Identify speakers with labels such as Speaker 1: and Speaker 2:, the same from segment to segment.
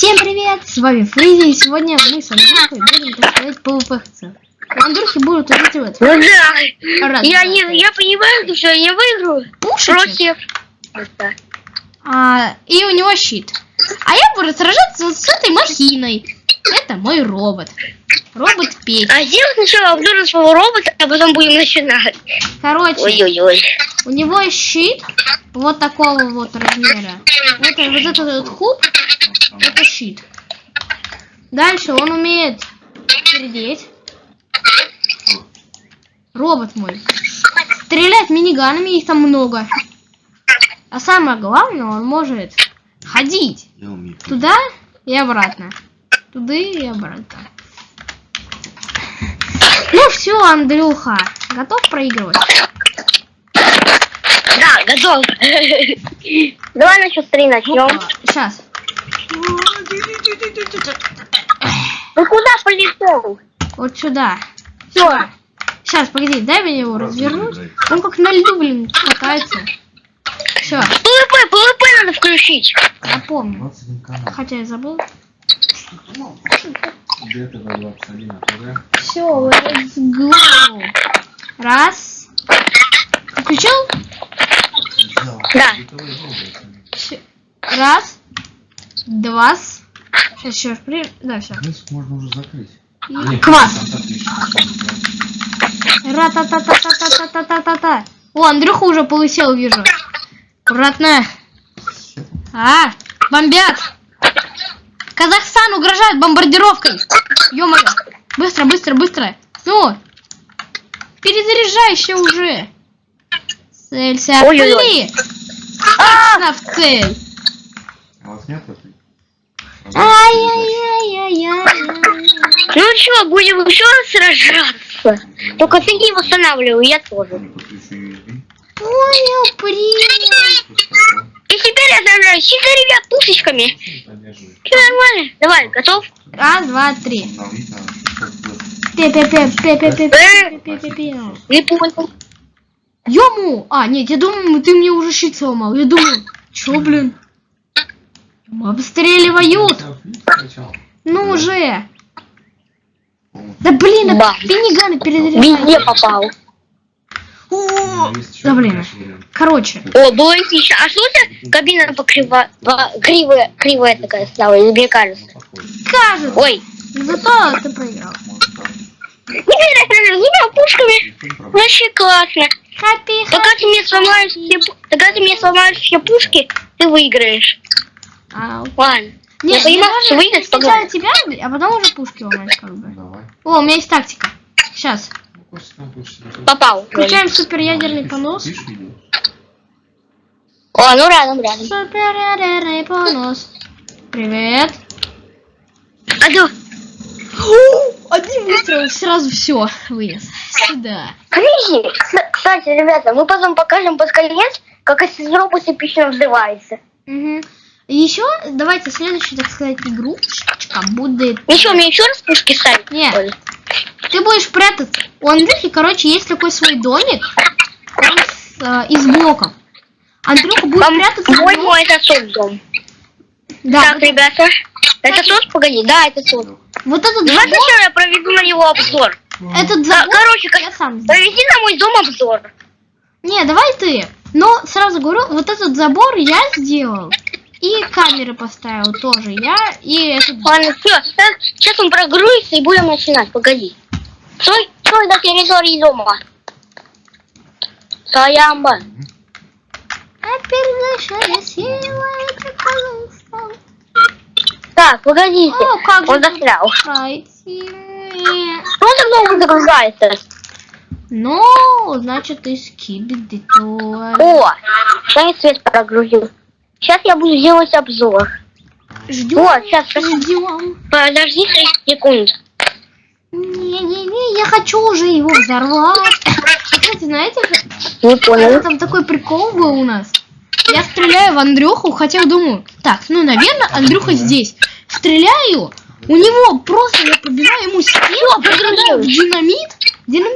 Speaker 1: Всем привет, с вами Фризи, и сегодня мы с Андрюхой будем, так сказать, PvP-хаться. У Андрюхи будут вот эти вот...
Speaker 2: Ну да, я понимаю, что я выиграю
Speaker 1: пушечек.
Speaker 2: Против...
Speaker 1: И у него щит. А я буду сражаться вот с этой машиной. Это мой робот. Робот Петя.
Speaker 2: А сделать сначала обзор своего робота, а потом будем начинать.
Speaker 1: Короче,
Speaker 2: ой-ой-ой.
Speaker 1: У него щит вот такого вот размера. Вот этот вот куб, это щит. Дальше он умеет пердеть. Робот мой. Стрелять миниганами, их там много. А самое главное, он может ходить туда и обратно. Туда и обратно. Ну все, Андрюха, готов проигрывать?
Speaker 2: Да, готов. Давай на счет 3 начнем.
Speaker 1: Сейчас.
Speaker 2: Ты куда полетел?
Speaker 1: Вот сюда.
Speaker 2: Все.
Speaker 1: Сейчас, погоди, дай мне его развернуть. Он как на льду, блин, катается. Все.
Speaker 2: ПВП надо включить.
Speaker 1: Я помню. Хотя я забыл. Все, let's go. Раз. Включил?
Speaker 2: Да.
Speaker 1: Раз. Два. Сейчас еще раз. Да, все.
Speaker 3: Можно уже закрыть.
Speaker 1: Квас. Ра-та-та-та-та-та-та-та-та-та. О, Андрюха уже полысел, вижу. Аккуратно. Бомбят. Казахстан угрожает бомбардировкой. Ё-моё. Быстро, быстро, быстро. Ну. Перезаряжайся уже. Целься. Пли. Точно в цель.
Speaker 3: А у вас нет этой?
Speaker 1: Ай-яй-яй-яй-яй.
Speaker 2: Ну что, будем еще раз сражаться? Только ты не восстанавливаю, я тоже.
Speaker 1: Понял, принял.
Speaker 2: И теперь я сражаюсь с 4 пушечками. Все нормально. Давай, готов?
Speaker 1: Раз, два, три.
Speaker 2: Не понял.
Speaker 1: Ёму! Нет, я думаю, ты мне уже щит сломал. Я думаю, чё, блин? Обстреливают! Ну уже! Да блин, миниганы перезаряжают.
Speaker 2: Везде попал.
Speaker 1: Да блин. Короче.
Speaker 2: О, было отлично. А что это кабина кривая такая стала, или мне кажется?
Speaker 1: Кажется.
Speaker 2: Ой.
Speaker 1: Зато ты проиграл.
Speaker 2: Двумя пушками. Вообще классно. Пока ты мне сломаешь все пушки, ты выиграешь. Ладно.
Speaker 1: Не,
Speaker 2: я понимаю, что выиграть
Speaker 1: сначала тебя, а потом уже пушки ломать как бы.
Speaker 3: Давай.
Speaker 1: О, у меня есть тактика. Сейчас.
Speaker 2: Попал.
Speaker 1: Включаем суперядерный понос.
Speaker 2: О, ну рядом.
Speaker 1: Суперядерный понос. Привет.
Speaker 2: Алло.
Speaker 1: Один выстрел, сразу все вынес. Сюда.
Speaker 2: Кричи. Кстати, ребята, мы потом покажем под конец, как из робот эпично взрывается.
Speaker 1: Угу. Еще давайте следующую, так сказать, игру будет.
Speaker 2: Еще мне еще раз пушки ставить?
Speaker 1: Нет. Ты будешь прятаться. У Андрюхи, короче, есть такой свой домик. Он из блоков. Андрюха будет прятаться.
Speaker 2: По-моему, это тот дом.
Speaker 1: Да.
Speaker 2: Так, ребята. Это тот? Погоди, да, это тот.
Speaker 1: Вот этот
Speaker 2: давай сначала я проведу на него обзор.
Speaker 1: Этот забор,
Speaker 2: короче,
Speaker 1: я сам
Speaker 2: проведи на мой дом обзор.
Speaker 1: Не, давай ты. Но сразу говорю, вот этот забор я сделал. И камеры поставил тоже я. И этот...
Speaker 2: Ладно, все. Сейчас он прогрузится и будем начинать. Погоди. Стой до территории дома. Саямба. Так, погодите. Он застрял. Он давно загружается.
Speaker 1: Ну, значит, ты скибиди то.
Speaker 2: О, дай свет прогрузил. Сейчас я буду делать обзор.
Speaker 1: Ждем.
Speaker 2: Вот, сейчас
Speaker 1: ждем.
Speaker 2: Подожди 30 секунд.
Speaker 1: Не, я хочу уже его взорвать. Кстати, знаете,
Speaker 2: не понял.
Speaker 1: Там такой прикол был у нас. Я стреляю в Андрюху, хотя думаю, так, ну, наверное, Андрюха здесь. Стреляю, у него просто, я пробиваю ему стену, подражаю в динамит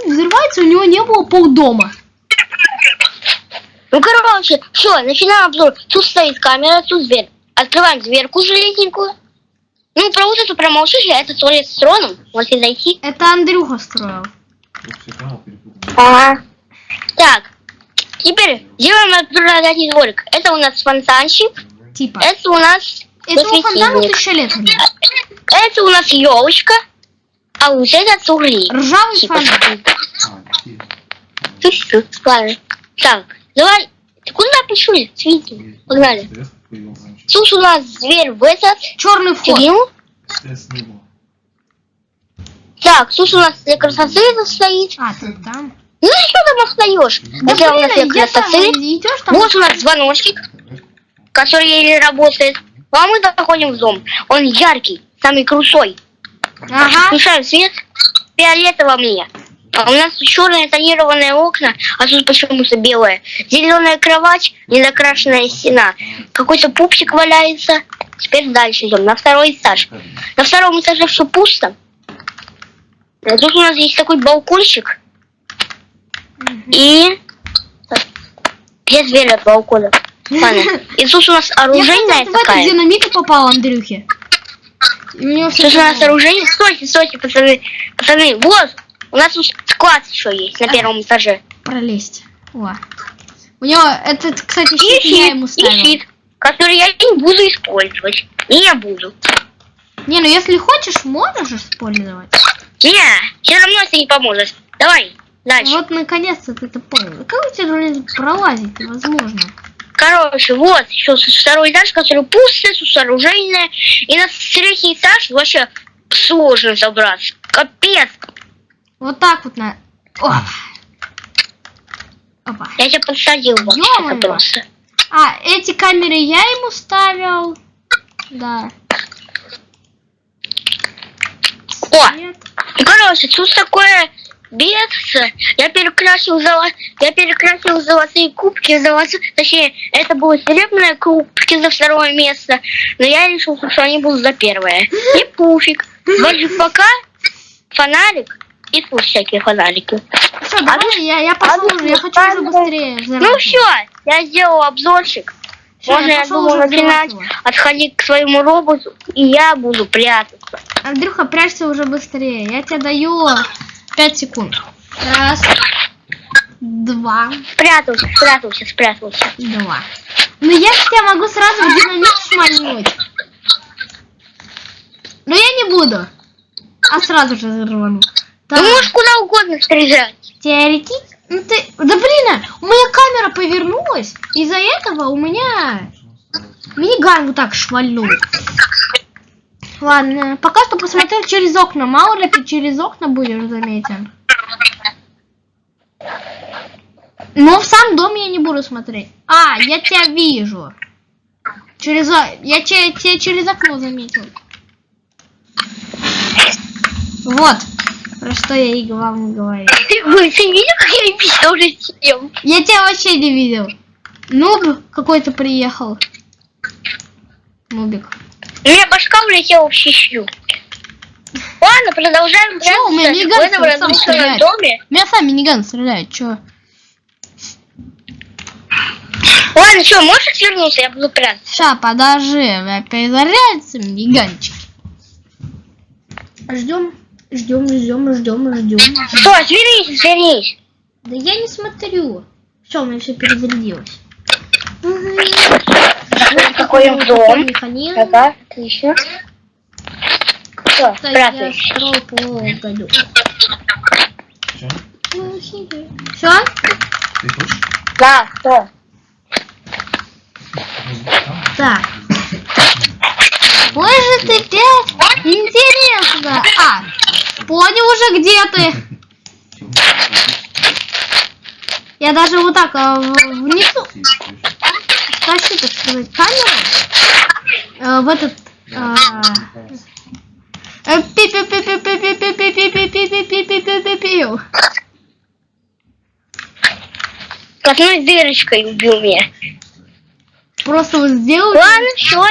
Speaker 1: взрывается, у него не было полдома.
Speaker 2: Ну, короче, все, начинаем обзор. Тут стоит камера, тут дверь. Открываем дверку железненькую. Ну, про вот эту промолчите, это туалет с троном. Можете зайти.
Speaker 1: Это Андрюха строил.
Speaker 3: Тут все канал перепутал.
Speaker 2: Ага. Так. Теперь делаем отгадательный дворик. Это у нас фонтанчик.
Speaker 1: Типа.
Speaker 2: Это у нас
Speaker 1: Этому фонтану
Speaker 2: светильник.
Speaker 1: 1000 лет уже.
Speaker 2: Это у нас елочка. А вот это угли.
Speaker 1: Ржавый
Speaker 2: Типа,
Speaker 1: фонтан.
Speaker 3: Такие.
Speaker 2: ладно. Так, давай. Ты куда пришли? Свети. Погнали.
Speaker 3: Стресс появился раньше.
Speaker 2: Тут у нас дверь в этот.
Speaker 1: Черный вход.
Speaker 2: Фигню.
Speaker 3: Стресс не было.
Speaker 2: Так, тут у нас для красоты это стоит.
Speaker 1: А, ты там.
Speaker 2: Ну и что там остаешь?
Speaker 1: Да
Speaker 2: Это у нас для
Speaker 1: блин, я там
Speaker 2: красоты.
Speaker 1: идешь там.
Speaker 2: Вот у нас звоночек, который еле работает. А мы заходим в дом. Он яркий, самый крутой.
Speaker 1: Ага.
Speaker 2: Включаем свет. Фиолетово мне. А у нас черные тонированные окна, а тут почему-то белое. Зеленая кровать, недокрашенная стена. Какой-то пупсик валяется. Теперь дальше идем, на второй этаж. На втором этаже все пусто. А тут у нас есть такой балкончик. И... Где дверь от балкона? Ладно. И тут у нас оружейная
Speaker 1: Я в этот
Speaker 2: такая.
Speaker 1: динамит и попал, Андрюхе. И у него
Speaker 2: Тут у нас оружейная. Стойте, стойте, пацаны. Пацаны, вот. У нас тут склад еще есть на первом этаже.
Speaker 1: пролезть. О. У него этот, кстати,
Speaker 2: И
Speaker 1: щит я ему
Speaker 2: щит,
Speaker 1: ставил.
Speaker 2: и щит, который я не буду использовать. Не буду.
Speaker 1: Не, ну если хочешь, можешь использовать.
Speaker 2: Не, все равно это не поможет. Давай, дальше.
Speaker 1: Вот наконец-то ты это понял. Как у тебя блин, пролазить невозможно?
Speaker 2: Короче, вот еще второй этаж, который пустый, тут оружейная. И на третий этаж вообще сложно забраться. Капец.
Speaker 1: Вот так вот на... О. Опа.
Speaker 2: Я тебя подсадил вообще
Speaker 1: Ё-моё.
Speaker 2: просто.
Speaker 1: А, эти камеры я ему ставил. Да.
Speaker 2: О,
Speaker 1: Нет.
Speaker 2: ну, короче, тут такое бедство. Я перекрасил золотые кубки, точнее, это были серебряные кубки за второе место, но я решил, что они будут за первое. И пуфик. Вроде пока фонарик и тут всякие фонарики.
Speaker 1: Все, давай, я пошел уже, я хочу уже быстрее.
Speaker 2: Ну все, я сделал обзорчик.
Speaker 1: Всё,
Speaker 2: Можно, я
Speaker 1: пошёл
Speaker 2: думаю,
Speaker 1: уже
Speaker 2: начинать
Speaker 1: взрывать его.
Speaker 2: отходить к своему роботу, и я буду прятаться.
Speaker 1: Андрюха, прячься уже быстрее. Я тебе даю 5 секунд. Раз. Два.
Speaker 2: Спрятался.
Speaker 1: 2. Ну я ж тебя могу сразу в динамит шмальнуть. Но я не буду. А сразу же рвану.
Speaker 2: Ты можешь куда угодно стрелять.
Speaker 1: Теоретически... Ну ты... Да блин, у меня камера повернулась. Из-за этого у меня миниган вот так швальнул. Ладно, пока что посмотрел через окна. Мало ли ты через окна будешь заметен. Но в сам дом я не буду смотреть. А, я тебя вижу. Я тебя через окно заметил. Вот. Про что я и вам говорю.
Speaker 2: Ты видел, как я видел уже съем?
Speaker 1: Я тебя вообще не видел. Нуб какой-то приехал. Нубик.
Speaker 2: У меня башка улетела в щищу. Ладно, продолжаем
Speaker 1: Чё, у меня
Speaker 2: прятаться
Speaker 1: миган
Speaker 2: в этом
Speaker 1: сам
Speaker 2: разрушенном
Speaker 1: стреляет.
Speaker 2: доме.
Speaker 1: Меня сам миниган стреляет, чё?
Speaker 2: Ладно, что, можешь отвернуться, я буду прятаться.
Speaker 1: Ща, подожди, перезарядится миниганчик. Ждем.
Speaker 2: Что, отвернись.
Speaker 1: Да я не смотрю. Все, у меня все перезарядилось.
Speaker 2: Заходим в дом.
Speaker 1: Механизм.
Speaker 2: Ага, отлично. Все,
Speaker 1: Это я
Speaker 2: спрятались.
Speaker 1: строил по году.
Speaker 3: Чё?
Speaker 1: Все?
Speaker 3: Ты хочешь?
Speaker 2: Да, что?
Speaker 1: Так. Ой же ты пять. Интересно. А, понял уже, где ты. Я даже вот так внизу тащу, так сказать, камеру в этот пи-пи-пи-пи-пи-пи-пи-пи-пи-пи-пи-пи-пи-пи-пи-пи-пи-пи-пи.
Speaker 2: Одной дырочкой убил меня.
Speaker 1: Просто вот сделал.
Speaker 2: Ладно, все,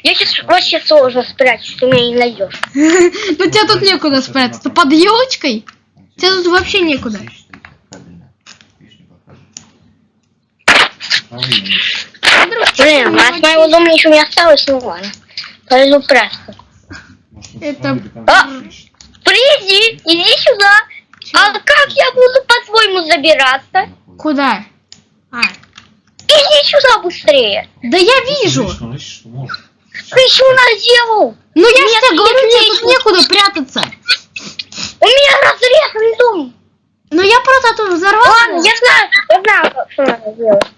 Speaker 2: я сейчас вообще сложно спрячусь, ты меня не найдешь.
Speaker 1: Ну тебе тут некуда спрятаться. Под елочкой? Тебе тут вообще некуда.
Speaker 2: Блин, а с моего дома ничего не осталось, ну ладно. Пойду прятаться.
Speaker 1: Это-
Speaker 2: Фризи, иди сюда. А как я буду, по-твоему, забираться?
Speaker 1: Куда? А,
Speaker 2: Иди сюда быстрее.
Speaker 1: да я вижу.
Speaker 3: Что можешь.
Speaker 2: Ты что наделал?
Speaker 1: Ну я же
Speaker 2: Нет,
Speaker 1: тебе говорю,
Speaker 2: нет,
Speaker 1: тебе
Speaker 2: нет.
Speaker 1: тут некуда прятаться.
Speaker 2: У меня разрезанный дом.
Speaker 1: Ну я просто тут взорвал.
Speaker 2: Ладно, я знаю, что надо делать.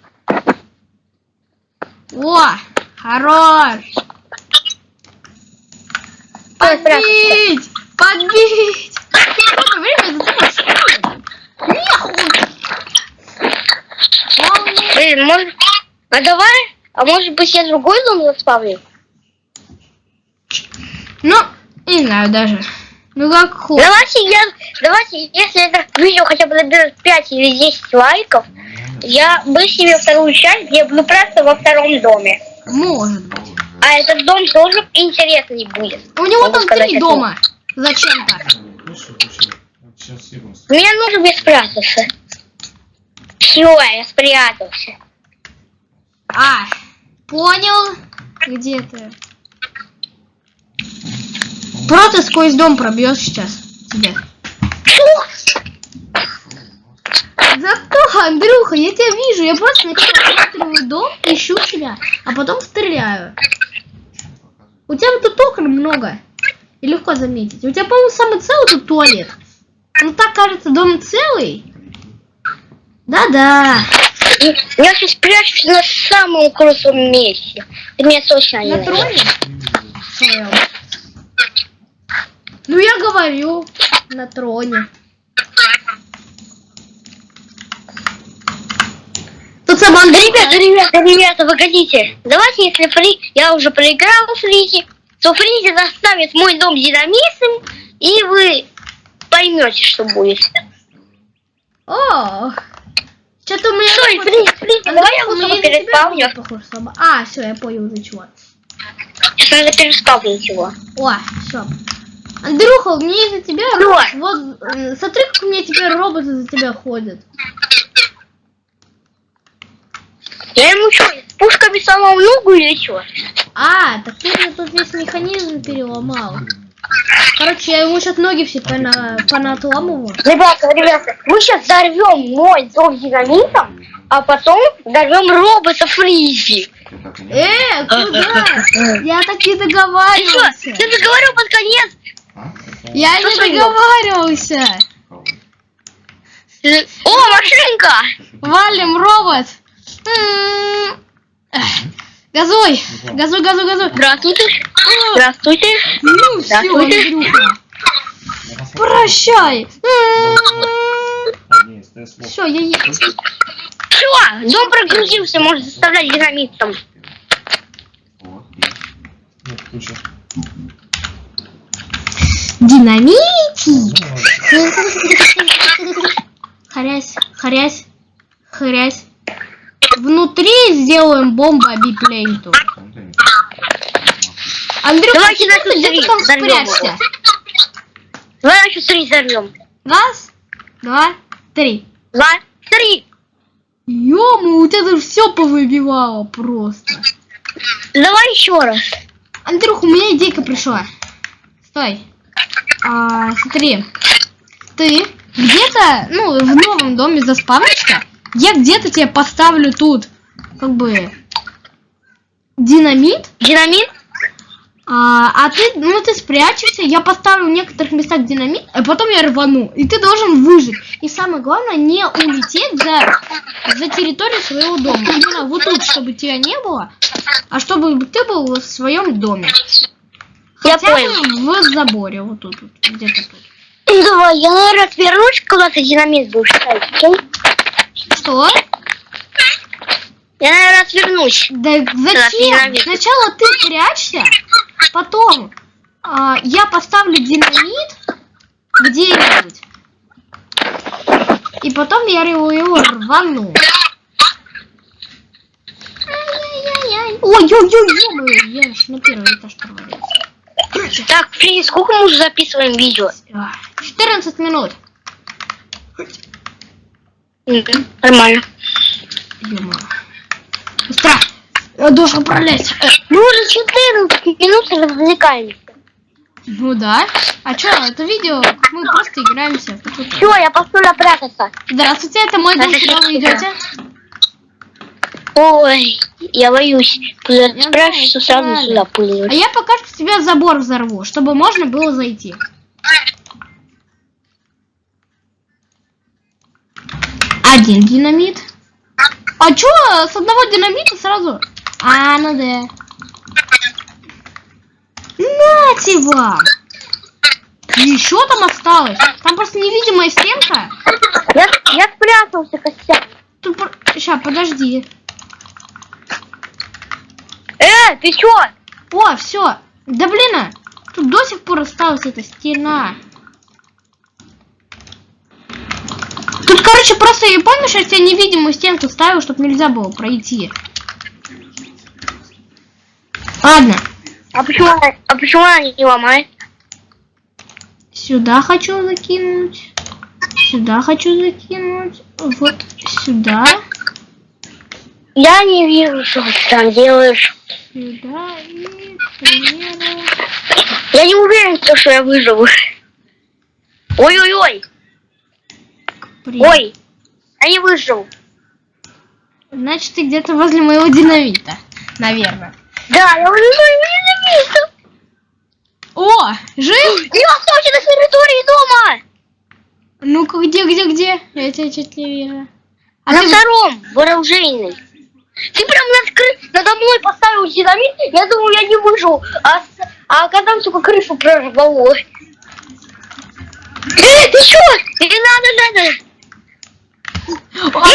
Speaker 1: О, хорош. Подбить! Подбить! Сколько времени за
Speaker 2: Блин, может... А может быть я другой дом заставлю?
Speaker 1: Ну, не знаю даже. Ну как хочешь.
Speaker 2: Давайте, если это видео хотя бы наберет 5 или 10 лайков, я себе вторую часть, где я буду просто во втором доме.
Speaker 1: Может быть.
Speaker 2: А этот дом тоже интересный будет.
Speaker 1: У него
Speaker 2: Могу
Speaker 1: там
Speaker 2: сказать
Speaker 1: 3
Speaker 2: это.
Speaker 1: дома. Зачем-то.
Speaker 3: Сейчас все просто.
Speaker 2: Мне нужно где спрятаться. Все, я спрятался.
Speaker 1: А, понял. Где ты? Просто сквозь дом пробьешь сейчас тебе. Зато, Андрюха, я тебя вижу. Я просто сначала осматриваю дом, ищу тебя, а потом стреляю. У тебя тут окон много. И легко заметить. У тебя, по-моему, самый целый тут туалет. Ну так кажется, дом целый. Да-да.
Speaker 2: Я сейчас прячусь на самом крутом месте. Ты меня точно не
Speaker 1: На
Speaker 2: найдешь.
Speaker 1: троне? Своем. Ну я говорю, на троне. Тут сам Андрей.
Speaker 2: Ребята, погодите. Давайте, если я уже проиграл в Фризи, то Фризи заставит мой дом динамитом, и вы поймете, что будет.
Speaker 1: О, что-то у меня...
Speaker 2: Стой, Фризи, давай я лучше переспавню.
Speaker 1: А, все, я понял, за чего.
Speaker 2: Сейчас надо переспавнить его.
Speaker 1: О, все. Андрюха, мне из-за тебя...
Speaker 2: Что?
Speaker 1: Вот, смотри, как у меня теперь роботы за тебя ходят.
Speaker 2: Я ему что, с пушками сломал ногу или что?
Speaker 1: А, так ты мне тут весь механизм переломал. Короче, я ему сейчас ноги все понатламываю.
Speaker 2: Ребята, мы сейчас взорвем мой дом динамитом, а потом взорвем робота Фризи.
Speaker 1: Куда? Я так не
Speaker 2: Ты что,
Speaker 1: договаривался.
Speaker 2: ты договорил под конец?
Speaker 1: Я
Speaker 2: Что
Speaker 1: не
Speaker 2: своё?
Speaker 1: договаривался.
Speaker 2: О, машинка!
Speaker 1: Валим, робот. Газуй. Газуй, газуй, газуй.
Speaker 2: Здравствуйте. Здравствуйте.
Speaker 1: Ну все,
Speaker 2: Здравствуйте.
Speaker 1: Андрюха. Прощай.
Speaker 3: Не, стресс лох.
Speaker 1: Все, я еду.
Speaker 2: Все, дом прогрузился, можно заставлять динамитом.
Speaker 3: Вот. Нет, ключа.
Speaker 1: Динамитик.
Speaker 3: Ну, ладно.
Speaker 1: Хрясь, хрясь, хрясь. Внутри сделаем бомбу биплейнту. Андрюха,
Speaker 2: Давайте
Speaker 1: где
Speaker 2: на
Speaker 1: ты, где ты там
Speaker 2: взорвем
Speaker 1: спрячься?
Speaker 2: его. Давай еще 3 взорвем.
Speaker 1: Раз, два, три.
Speaker 2: 2, 3.
Speaker 1: Ё-моё, у тебя тут все повыбивало просто.
Speaker 2: Давай еще раз.
Speaker 1: Андрюха, у меня идейка пришла. Стой. Смотри. Ты где-то, ну, в новом доме заспавнишься. Я где-то тебе поставлю тут, как бы, динамит.
Speaker 2: Динамит?
Speaker 1: А ты, ну, ты спрячешься, я поставлю в некоторых местах динамит, а потом я рвану. И ты должен выжить. И самое главное, не улететь за территорию своего дома. Именно вот тут, чтобы тебя не было, а чтобы ты был в своем доме.
Speaker 2: Я
Speaker 1: Хотя
Speaker 2: понял.
Speaker 1: бы в заборе, вот тут, вот, где-то тут.
Speaker 2: Давай, я, наверное, отвернусь, когда ты динамит будешь ставить, окей?
Speaker 1: Что?
Speaker 2: Я, наверное, отвернусь.
Speaker 1: Да зачем?
Speaker 2: динамит.
Speaker 1: Сначала ты прячься, потом я поставлю динамит где-нибудь. И потом я его рвану. Ай-яй-яй-яй. Ой-ой-ой-ой, я ж на первый этаж провалился.
Speaker 2: Так, Фриз, сколько мы уже записываем видео?
Speaker 1: 14 минут.
Speaker 2: Нормально.
Speaker 1: Ё-моё. Быстро! Я должен пролезть.
Speaker 2: Мы уже 14 минут развлекаемся.
Speaker 1: Ну да. А чё, это видео, мы просто играемся.
Speaker 2: Все, я пошла напрятаться.
Speaker 1: Здравствуйте, это мой дом,
Speaker 2: Это
Speaker 1: куда вы
Speaker 2: что
Speaker 1: идете?
Speaker 2: Ой, я боюсь. Куда ты
Speaker 1: Я
Speaker 2: спрашиваешь,
Speaker 1: знаю,
Speaker 2: сразу
Speaker 1: правда.
Speaker 2: сюда
Speaker 1: А
Speaker 2: пульнешь.
Speaker 1: я пока что тебя забор взорву, чтобы можно было зайти. Один динамит. А чё, с одного динамита сразу? А, ну да. Нате вам! Еще там осталось. Там просто невидимая стенка.
Speaker 2: Я спрятался, Костя.
Speaker 1: Сейчас, подожди.
Speaker 2: Ты чё?
Speaker 1: О, все. Да блин, тут до сих пор осталась эта стена. Тут, короче, просто, я помнишь, я тебе невидимую стенку ставил, чтобы нельзя было пройти. Ладно.
Speaker 2: А почему она не ломает?
Speaker 1: Сюда хочу закинуть. Сюда хочу закинуть. Вот сюда.
Speaker 2: Я не вижу, что ты там делаешь.
Speaker 1: Сюда и, к примеру...
Speaker 2: Я не уверен, что я выживу. Ой-ой-ой. Ой, я не выжил.
Speaker 1: Значит, ты где-то возле моего динамита. Наверное.
Speaker 2: Да, я уже не
Speaker 1: О, жив?
Speaker 2: Я остался на территории дома.
Speaker 1: Ну-ка, где? Я тебя чуть не вижу. А
Speaker 2: На
Speaker 1: ты...
Speaker 2: втором, вооружейный. Ты прям надо мной поставил динамит, я думаю, я не выжил. А когда только крышу прорвало. Ты что? Не надо.
Speaker 1: А,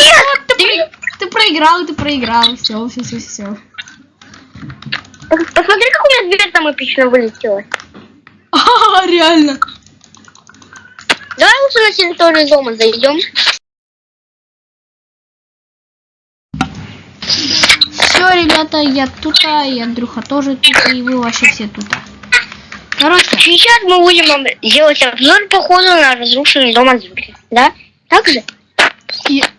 Speaker 1: нет, ты проиграл. Все.
Speaker 2: Посмотри, как у меня дверь там эпично вылетела.
Speaker 1: А, реально.
Speaker 2: Давай лучше на территорию дома зайдем.
Speaker 1: Все, ребята, я тут, и Андрюха тоже тут, и вы вообще все тут. Короче,
Speaker 2: Сейчас мы будем делать обзор по ходу на разрушенный дом Андрюхи. Да? Так же?
Speaker 1: Сейчас,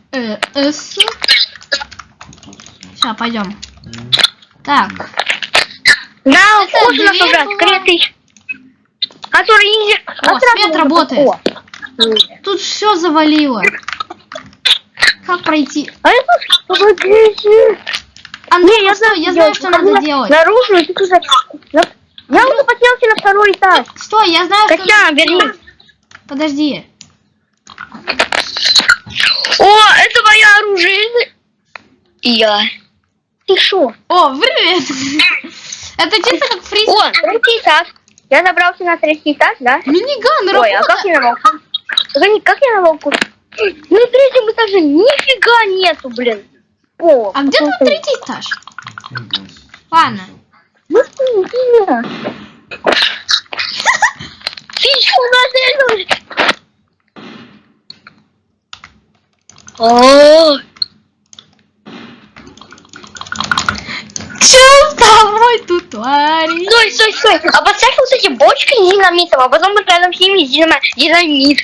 Speaker 1: пойдем. Так.
Speaker 2: Да,
Speaker 1: Это
Speaker 2: вход у нас
Speaker 1: дверь
Speaker 2: уже
Speaker 1: была.
Speaker 2: открытый. Который не...
Speaker 1: О, свет работает. Тут все завалило. Как пройти?
Speaker 2: А это что?
Speaker 1: Андрей,
Speaker 2: я
Speaker 1: я знаю, что надо делать.
Speaker 2: Наружу, и тут уже... Я уже поднялся на второй этаж.
Speaker 1: Стой, я знаю, что
Speaker 2: Костя,
Speaker 1: надо
Speaker 2: вернись.
Speaker 1: делать. Подожди.
Speaker 2: О, это мое оружие. Я. Ты шо?
Speaker 1: О, привет. Это чисто как фриз.
Speaker 2: О, третий этаж. Я забрался на третий этаж, да?
Speaker 1: Миниган,
Speaker 2: Ой, а как я на волку? Как я на волку? На третьем этаже нифига нету, блин. О,
Speaker 1: А где тут третий этаж? Ладно.
Speaker 2: Ну что, ты что, нацелилась? О,
Speaker 1: Че с тобой тут творишь?
Speaker 2: стой. А поставь вот эти бочки с динамитом, а потом рядом с ними динамит.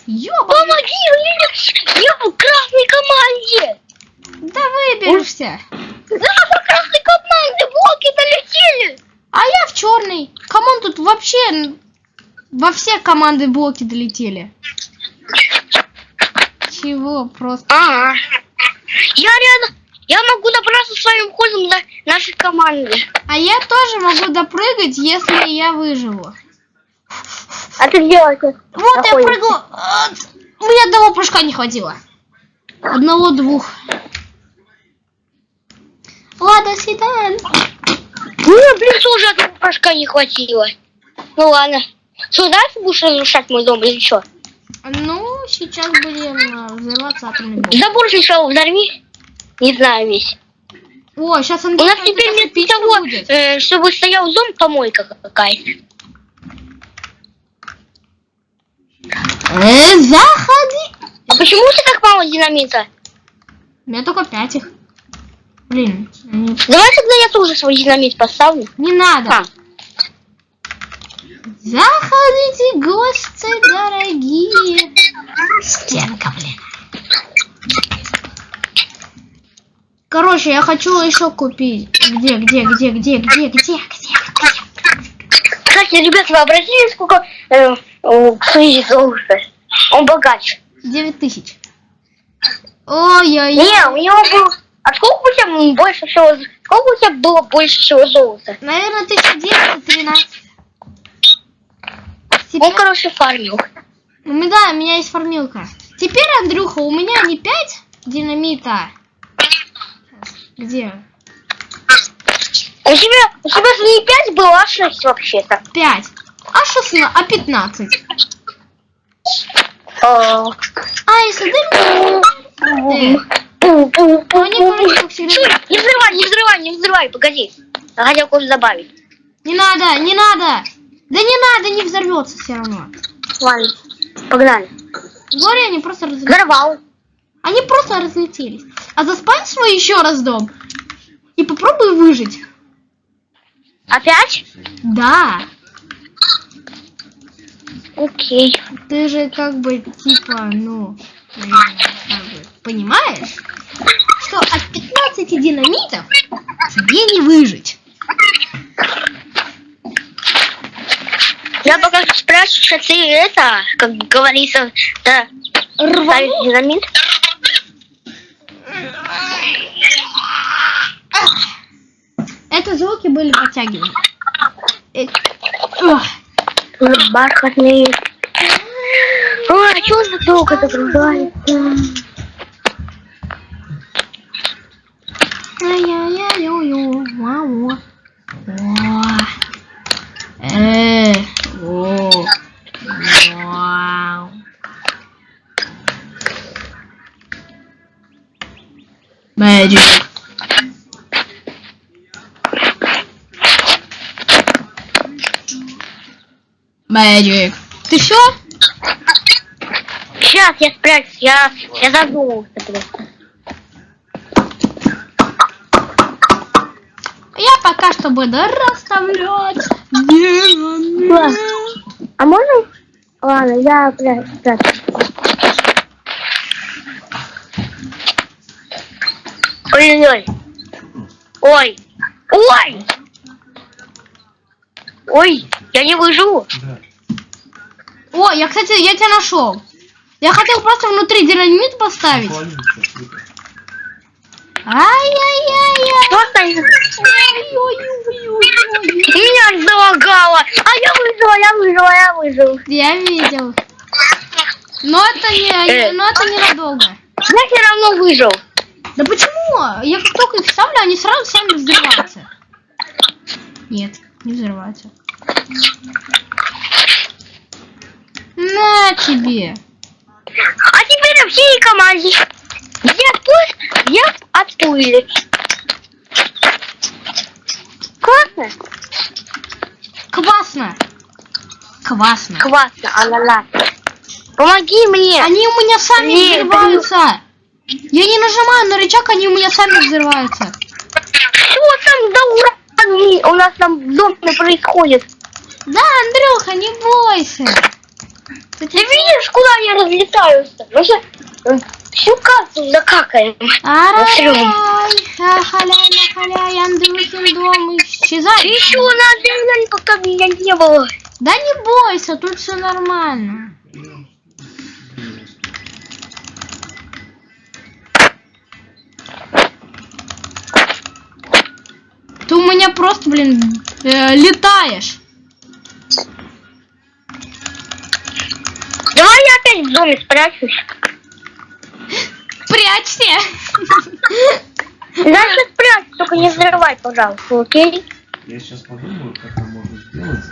Speaker 1: Ёба,
Speaker 2: Помоги, я в красной команде.
Speaker 1: да выберешься.
Speaker 2: Да, по красной команде блоки долетели.
Speaker 1: А я в черный. Камон, тут вообще во все команды блоки долетели. Чего просто?
Speaker 2: Ага. Я рядом. Я могу добраться своим ходом до нашей команды.
Speaker 1: А я тоже могу допрыгать, если я выживу.
Speaker 2: А ты делаешь?
Speaker 1: Вот я прыгну. У меня одного прыжка не хватило. Одного-двух. Ладно, свидания.
Speaker 2: Ну, блин, тоже одного прыжка не хватило. Ну ладно. Что, дальше будешь разрушать мой дом или что?
Speaker 1: Ну, сейчас будем взрываться атомный бомб.
Speaker 2: Забор сначала взорви. Не знаю весь.
Speaker 1: О, сейчас
Speaker 2: У
Speaker 1: Андрей
Speaker 2: нас теперь вместо того,
Speaker 1: будет.
Speaker 2: чтобы стоял дом, помойка какая-то.
Speaker 1: Заходи.
Speaker 2: А почему у тебя так мало динамита?
Speaker 1: У меня только 5 их. Блин,
Speaker 2: Давай тогда я тоже свой динамит поставлю.
Speaker 1: не надо.
Speaker 2: А.
Speaker 1: Заходите, гости дорогие. Стенка, блин. Короче, я хочу еще купить. Где?
Speaker 2: Кстати, ребята, вы обратили, сколько стоит золото? Он богач.
Speaker 1: 9000. Ой-ой-ой.
Speaker 2: Не, у него был... А сколько у тебя больше всего... Сколько у тебя было больше всего золота?
Speaker 1: Наверное, 1913.
Speaker 2: Он,
Speaker 1: Теперь...
Speaker 2: короче, фармил.
Speaker 1: Да, у меня есть фармилка. Теперь, Андрюха, у меня не 5 динамита. Где?
Speaker 2: У тебя же не 5 было, а 6 вообще-то.
Speaker 1: 5. А 16, а 15. А если ты... Они, короче, как всегда...
Speaker 2: Не взрывай, погоди. Я хотел кое-что добавить.
Speaker 1: Не надо. Да не надо, не взорвется все равно.
Speaker 2: Ладно, погнали.
Speaker 1: Горе, они просто разлетелись.
Speaker 2: Взорвал.
Speaker 1: Они просто разлетелись. А заспань свой еще раз дом. И попробуй выжить.
Speaker 2: Опять?
Speaker 1: Да.
Speaker 2: Окей.
Speaker 1: Ты же как бы, типа, ну, наверное, как бы, понимаешь, что от 15 динамитов тебе не выжить.
Speaker 2: Я пока спрашиваю, что ты это, как говорится, да, ставишь динамит.
Speaker 1: Это звуки были подтягивания.
Speaker 2: Бархатный. Ой, а чего за долго загружается?
Speaker 1: Ай-яй-яй-ю-ю, вау. Вау. Magic. Magic. Ты все?
Speaker 2: Сейчас я спрячусь, я задумался просто.
Speaker 1: Я пока что буду расставлять.
Speaker 2: Ладно. А можно? Ладно, я спрячусь. Ой-ой-ой. Ой. Ой! Ой, я не выживу.
Speaker 3: Да.
Speaker 1: О, я, кстати, я тебя нашел. Я хотел просто внутри динамит поставить.
Speaker 3: Половину сейчас выпил.
Speaker 1: Ай-яй-яй-яй.
Speaker 2: Просто
Speaker 1: Ой-ой-ой-ой-ой.
Speaker 2: меня залагало. А я выжил.
Speaker 1: Я видел. Но это не надолго.
Speaker 2: Я все равно выжил.
Speaker 1: Да почему? Я как только их ставлю, они сразу сами взрываются. Нет, не взрываются. На тебе.
Speaker 2: А теперь всей команде. Я от пули. Классно?
Speaker 1: Квасно. Квасно.
Speaker 2: Классно, а-ла-ла. Помоги мне.
Speaker 1: Они у меня сами
Speaker 2: Нет,
Speaker 1: взрываются. Я не нажимаю на рычаг, они у меня сами взрываются.
Speaker 2: Что там за уран? У нас там в доме происходит.
Speaker 1: Да, Андрюха, не бойся.
Speaker 2: Ты видишь, куда они разлетаются? Мы же всю карту закакаем.
Speaker 1: Арай, халяй, Андрюхин дом исчезает.
Speaker 2: Ты еще на земле, пока меня не было.
Speaker 1: Да не бойся, тут все нормально. Ты у меня просто, блин, летаешь.
Speaker 2: Давай я опять в доме спрячусь.
Speaker 1: Прячься.
Speaker 2: Дальше спрячь, только не взрывай, пожалуйста, окей?
Speaker 3: Я сейчас подумаю, как нам можно сделать.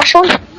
Speaker 2: Пошел.